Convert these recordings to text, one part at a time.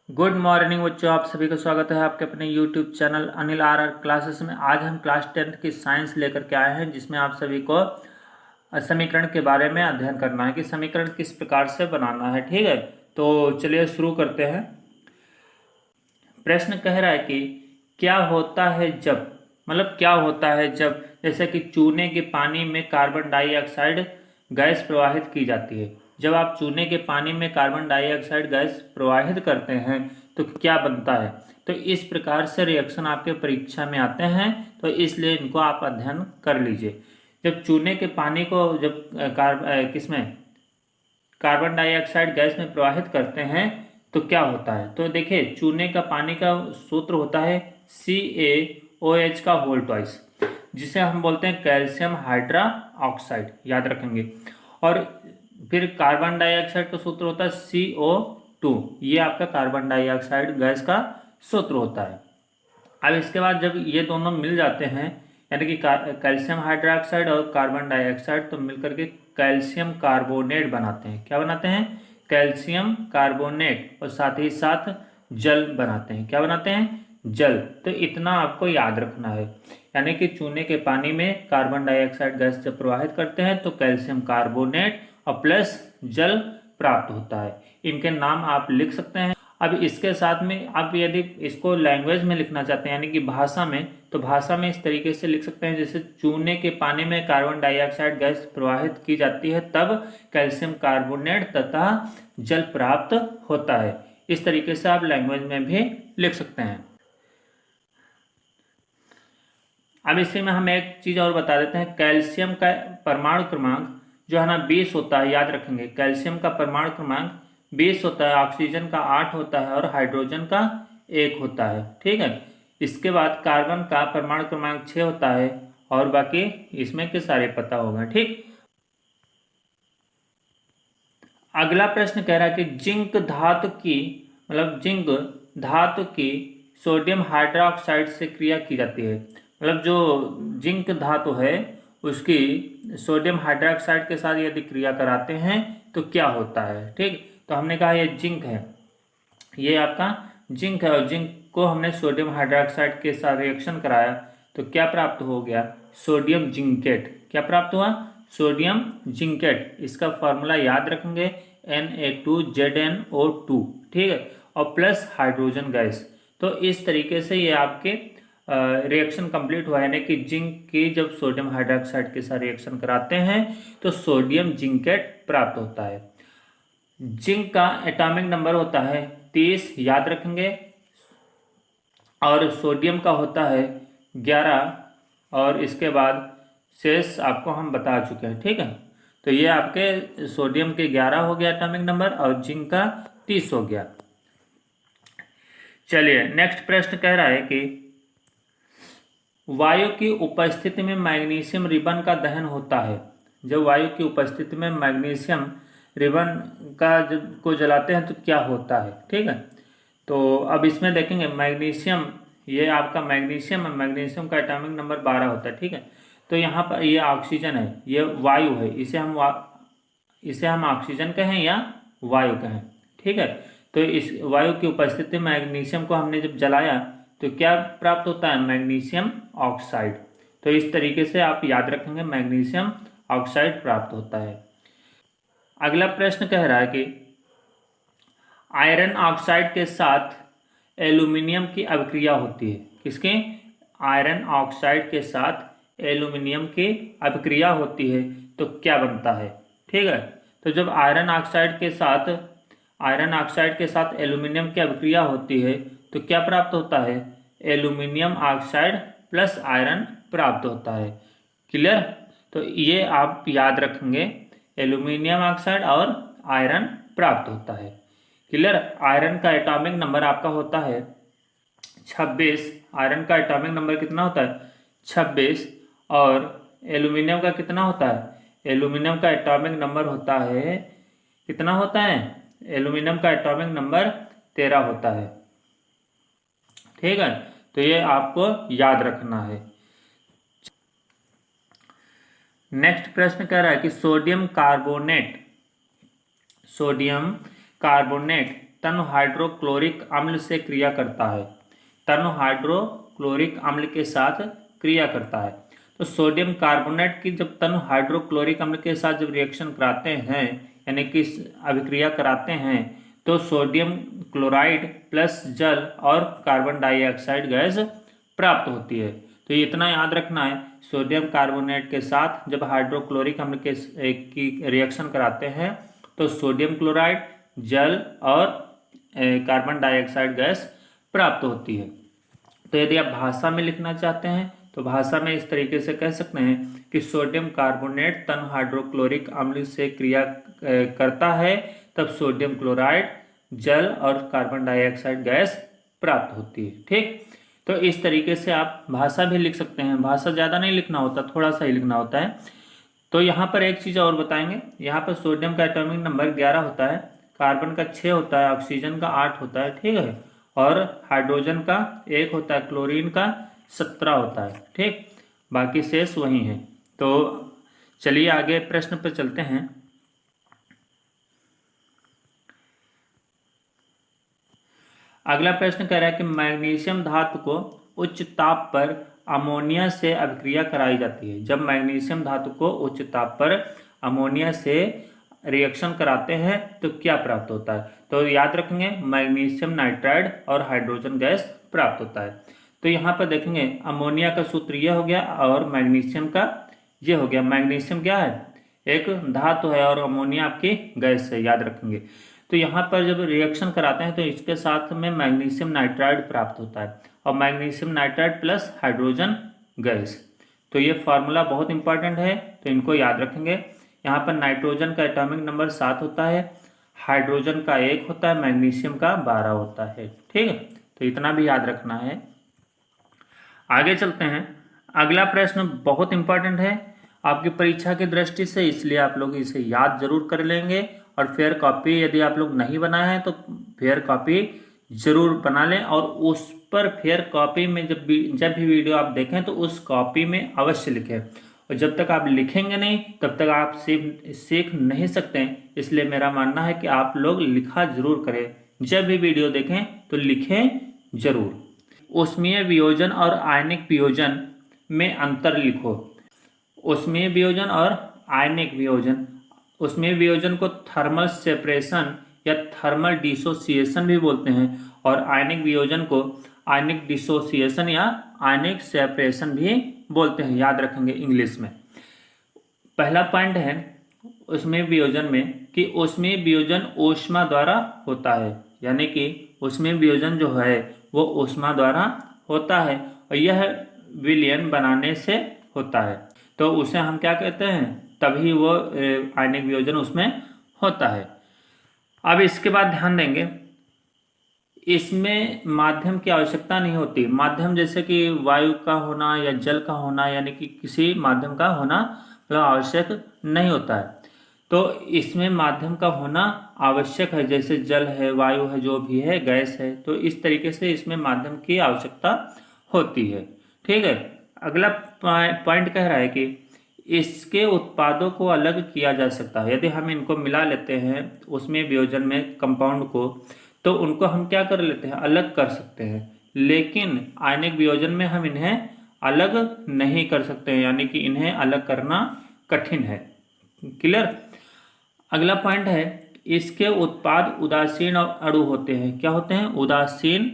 Good morning बच्चों, आप सभी का स्वागत है आपके अपने YouTube channel Anil R classes में। आज हम क्लास 10th की साइंस लेकर के आए हैं, जिसमें आप सभी को समीकरण के बारे में अध्ययन करना है कि समीकरण किस प्रकार से बनाना है। ठीक है, तो चलिए शुरू करते हैं। प्रश्न कह रहा है कि क्या होता है जब, मतलब क्या होता है जब, जैसे कि चूने के पानी में कार्बन डाइऑक्साइड गैस प्रवाहित की जाती है। जब आप चूने के पानी में कार्बन डाइऑक्साइड गैस प्रवाहित करते हैं तो क्या बनता है। तो इस प्रकार से रिएक्शन आपके परीक्षा में आते हैं, तो इसलिए इनको आप अध्ययन कर लीजिए। जब चूने के पानी को जब किसमें कार्बन डाइऑक्साइड गैस में प्रवाहित करते हैं तो क्या होता है। तो देखिए, चूने का पानी का सूत्र होता है CaOH का होल ट्वाइस, जिसे हम बोलते हैं कैल्शियम हाइड्रा ऑक्साइड, याद रखेंगे। और फिर कार्बन डाइऑक्साइड का सूत्र होता है CO2, ये आपका कार्बन डाइऑक्साइड गैस का सूत्र होता है। अब इसके बाद जब ये दोनों मिल जाते हैं, यानी कि कैल्शियम हाइड्रोक्साइड और कार्बन डाइऑक्साइड, तो मिलकर के कैल्शियम कार्बोनेट बनाते हैं। क्या बनाते हैं? Calcium carbonate. और साथ ही साथ जल बनाते हैं। क्या बनाते हैं? जल। तो इतना आपको याद रखना है, यानी कि चूने के पानी में कार्बन डाइऑक्साइड गैस जब प्रवाहित करते हैं तो कैल्शियम कार्बोनेट और प्लस जल प्राप्त होता है। इनके नाम आप लिख सकते हैं। अब इसके साथ में आप यदि इसको लैंग्वेज में लिखना चाहते हैं, यानी कि भाषा में, तो भाषा में इस तरीके से लिख सकते हैं, जैसे चूने के पानी में कार्बन डाइऑक्साइड गैस प्रवाहित की जाती है तब कैल्शियम कार्बोनेट तथा जल प्राप्त होता है। इस तरीके से आप लैंग्वेज में भी लिख सकते हैं। अब इसी में हम एक चीज और बता देते हैं। कैल्शियम का परमाणु क्रमांक जो है ना 20 होता है, याद रखेंगे। कैल्शियम का परमाणु क्रमांक 20 होता है, ऑक्सीजन का 8 होता है और हाइड्रोजन का 1 होता है। ठीक है। इसके बाद कार्बन का परमाणु क्रमांक 6 होता है और बाकी इसमें के सारे पता होगा। ठीक। अगला प्रश्न कह रहा है कि जिंक धातु की, मतलब जिंक धातु की सोडियम हाइड्रोक्साइड से क्रिया की जाती है। मतलब जो जिंक धातु है उसकी सोडियम हाइड्रोक्साइड के साथ यदि क्रिया कराते हैं तो क्या होता है। ठीक। तो हमने कहा ये जिंक है, ये आपका जिंक है, और जिंक को हमने सोडियम हाइड्रोक्साइड के साथ रिएक्शन कराया तो क्या प्राप्त हो गया? Sodium zincate. क्या प्राप्त हुआ? Sodium zincate. इसका फॉर्मूला याद रखेंगे, Na2ZnO2। ठीक है। और प्लस हाइड्रोजन गैस। तो इस तरीके से ये आपके रिएक्शन कंप्लीट हुआ, यानी कि जिंक की जब सोडियम हाइड्रोक्साइड के साथ रिएक्शन कराते हैं तो सोडियम जिंकेट प्राप्त होता है। जिंक का एटॉमिक नंबर होता है 30, याद रखेंगे। और सोडियम का होता है 11, और इसके बाद शेष आपको हम बता चुके हैं। ठीक है। तो ये आपके सोडियम के 11 हो गया एटॉमिक नंबर और जिंक का 30 हो गया। चलिए नेक्स्ट प्रश्न कह रहा है कि वायु की उपस्थिति में मैग्नीशियम रिबन का दहन होता है। जब वायु की उपस्थिति में मैग्नीशियम रिबन को जलाते हैं तो क्या होता है। ठीक है। तो अब इसमें देखेंगे मैग्नीशियम, ये आपका मैग्नीशियम है, मैग्नीशियम का एटॉमिक नंबर 12 होता है। ठीक है। तो यहाँ पर ये ऑक्सीजन है, ये वायु है, इसे हम ऑक्सीजन कहें या वायु कहें। ठीक है। तो इस वायु की उपस्थिति में मैग्नीशियम को हमने जब जलाया तो क्या प्राप्त होता है? Magnesium oxide. तो इस तरीके से आप याद रखेंगे, मैग्नीशियम ऑक्साइड प्राप्त होता है। अगला प्रश्न कह रहा है कि आयरन ऑक्साइड के साथ एल्यूमिनियम की अभिक्रिया होती है। किसके? आयरन ऑक्साइड के साथ एल्यूमिनियम की अभिक्रिया होती है तो क्या बनता है। ठीक है। तो जब आयरन ऑक्साइड के साथ एल्यूमिनियम की अभिक्रिया होती है तो क्या प्राप्त होता है? एल्यूमिनियम ऑक्साइड प्लस आयरन प्राप्त होता है। क्लियर? तो ये आप याद रखेंगे, एल्यूमिनियम ऑक्साइड और आयरन प्राप्त होता है। क्लियर? आयरन का एटॉमिक नंबर आपका होता है 26। आयरन का एटॉमिक नंबर कितना होता है? 26। और एल्यूमिनियम का कितना होता है? एल्यूमिनियम का एटॉमिक नंबर होता है, कितना होता है? एल्यूमिनियम का एटॉमिक नंबर 13 होता है। ठीक है। तो ये आपको याद रखना है। नेक्स्ट प्रश्न कह रहा है कि सोडियम कार्बोनेट तनु हाइड्रोक्लोरिक अम्ल से क्रिया करता है, तनु हाइड्रोक्लोरिक अम्ल के साथ क्रिया करता है। तो सोडियम कार्बोनेट की जब तनु हाइड्रोक्लोरिक अम्ल के साथ जब रिएक्शन कराते हैं यानी कि अभिक्रिया कराते हैं तो सोडियम क्लोराइड प्लस जल और कार्बन डाइऑक्साइड गैस प्राप्त होती है। तो इतना याद रखना है, सोडियम कार्बोनेट के साथ जब हाइड्रोक्लोरिक अम्ल के की रिएक्शन कराते हैं तो सोडियम क्लोराइड, जल और कार्बन डाइऑक्साइड गैस प्राप्त होती है। तो यदि आप भाषा में लिखना चाहते हैं तो भाषा में इस तरीके से कह सकते हैं कि सोडियम कार्बोनेट तनु हाइड्रोक्लोरिक अम्ल से क्रिया करता है तब सोडियम क्लोराइड, जल और कार्बन डाइऑक्साइड गैस प्राप्त होती है। ठीक, तो इस तरीके से आप भाषा भी लिख सकते हैं। भाषा ज़्यादा नहीं लिखना होता, थोड़ा सा ही लिखना होता है। तो यहाँ पर एक चीज़ और बताएंगे, यहाँ पर सोडियम का एटॉमिक नंबर 11 होता है, कार्बन का 6 होता है, ऑक्सीजन का 8 होता है, ठीक है, और हाइड्रोजन का 1 होता है, क्लोरीन का 17 होता है। ठीक, बाकी शेष वही है। तो चलिए आगे प्रश्न पर चलते हैं। अगला प्रश्न कह रहा है कि मैग्नीशियम धातु को उच्च ताप पर अमोनिया से अभिक्रिया कराई जाती है। जब मैग्नीशियम धातु को उच्च ताप पर अमोनिया से रिएक्शन कराते हैं तो क्या प्राप्त होता है? तो याद रखेंगे मैग्नीशियम नाइट्राइड और हाइड्रोजन गैस प्राप्त होता है। तो यहाँ पर देखेंगे अमोनिया का सूत्र ये हो गया और मैग्नीशियम का ये हो गया। मैग्नीशियम क्या है? एक धातु है और अमोनिया आपकी गैस है, याद रखेंगे। तो यहाँ पर जब रिएक्शन कराते हैं तो इसके साथ में मैग्नीशियम नाइट्राइड प्राप्त होता है और magnesium nitride plus hydrogen gas. तो ये फार्मूला बहुत इंपॉर्टेंट है, तो इनको याद रखेंगे। यहाँ पर नाइट्रोजन का एटॉमिक नंबर 7 होता है, हाइड्रोजन का 1 होता है, मैग्नीशियम का 12 होता है। ठीक है, तो इतना भी याद रखना है। आगे चलते हैं। अगला प्रश्न बहुत इंपॉर्टेंट है आपकी परीक्षा की दृष्टि से, इसलिए आप लोग इसे याद जरूर कर लेंगे। और फेयर कॉपी यदि आप लोग नहीं बनाए हैं तो फेयर कॉपी जरूर बना लें और उस पर फेयर कॉपी में जब भी वीडियो आप देखें तो उस कॉपी में अवश्य लिखें। और जब तक आप लिखेंगे नहीं तब तक आप सीख नहीं सकते हैं। इसलिए मेरा मानना है कि आप लोग लिखा जरूर करें, जब भी वीडियो देखें तो लिखें जरूर। ऊष्मीय वियोजन और आयनिक वियोजन में अंतर लिखो। ऊष्मीय वियोजन और आयनिक वियोजन, ऊष्मीय वियोजन को थर्मल सेपरेशन या थर्मल डिसोसिएशन भी बोलते हैं और आयनिक वियोजन को आयनिक डिसोसिएशन या आयनिक सेपरेशन भी बोलते हैं, याद रखेंगे इंग्लिश में। पहला पॉइंट है ऊष्मीय वियोजन में कि ऊष्मीय वियोजन ऊष्मा द्वारा होता है, यानी कि ऊष्मीय वियोजन जो है वो ऊष्मा द्वारा होता है और यह विलयन बनाने से होता है। तो उसे हम क्या कहते हैं? तभी वो आयनिक वियोजन उसमें होता है। अब इसके बाद ध्यान देंगे, इसमें माध्यम की आवश्यकता नहीं होती। माध्यम जैसे कि वायु का होना या जल का होना, यानी कि किसी माध्यम का होना मतलब आवश्यक नहीं होता है। तो इसमें माध्यम का होना आवश्यक है, जैसे जल है, वायु है, जो भी है, गैस है। तो इस तरीके से इसमें माध्यम की आवश्यकता होती है। ठीक है, अगला पॉइंट कह रहा है कि इसके उत्पादों को अलग किया जा सकता है। यदि हम इनको मिला लेते हैं उसमें वियोजन में कंपाउंड को, तो उनको हम क्या कर लेते हैं? अलग कर सकते हैं। लेकिन आयनिक वियोजन में हम इन्हें अलग नहीं कर सकते हैं, यानी कि इन्हें अलग करना कठिन है। क्लियर? अगला पॉइंट है इसके उत्पाद उदासीन अणु होते हैं। क्या होते हैं? उदासीन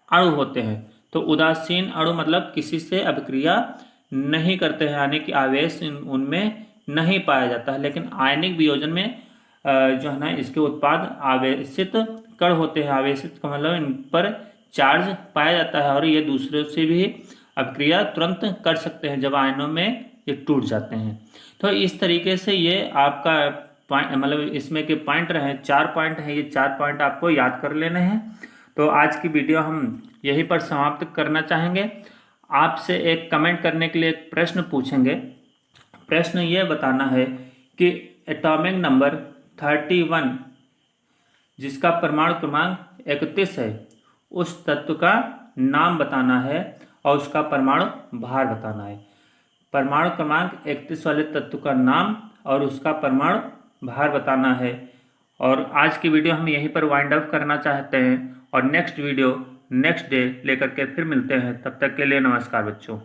अणु होते हैं। तो उदासीन अणु मतलब किसी से अभिक्रिया नहीं करते हैं, यानी कि आवेश उनमें नहीं पाया जाता है। लेकिन आयनिक वियोजन में जो है ना इसके उत्पाद आवेशित कण होते हैं। आवेशित का मतलब इन पर चार्ज पाया जाता है और ये दूसरों से भी अभिक्रिया तुरंत कर सकते हैं जब आयनों में ये टूट जाते हैं। तो इस तरीके से ये आपका मतलब इसमें के पॉइंट रहे 4 पॉइंट हैं, ये 4 पॉइंट आपको याद कर लेने हैं। तो आज की वीडियो हम यहीं पर समाप्त करना चाहेंगे। आपसे एक कमेंट करने के लिए एक प्रश्न पूछेंगे। प्रश्न ये बताना है कि एटॉमिक नंबर 31 जिसका परमाणु क्रमांक 31 है उस तत्व का नाम बताना है और उसका परमाणु भार बताना है। परमाणु क्रमांक 31 वाले तत्व का नाम और उसका परमाणु भार बताना है और आज की वीडियो हम यहीं पर वाइंड अप करना चाहते हैं और नेक्स्ट वीडियो नेक्स्ट डे लेकर के फिर मिलते हैं। तब तक के लिए नमस्कार बच्चों।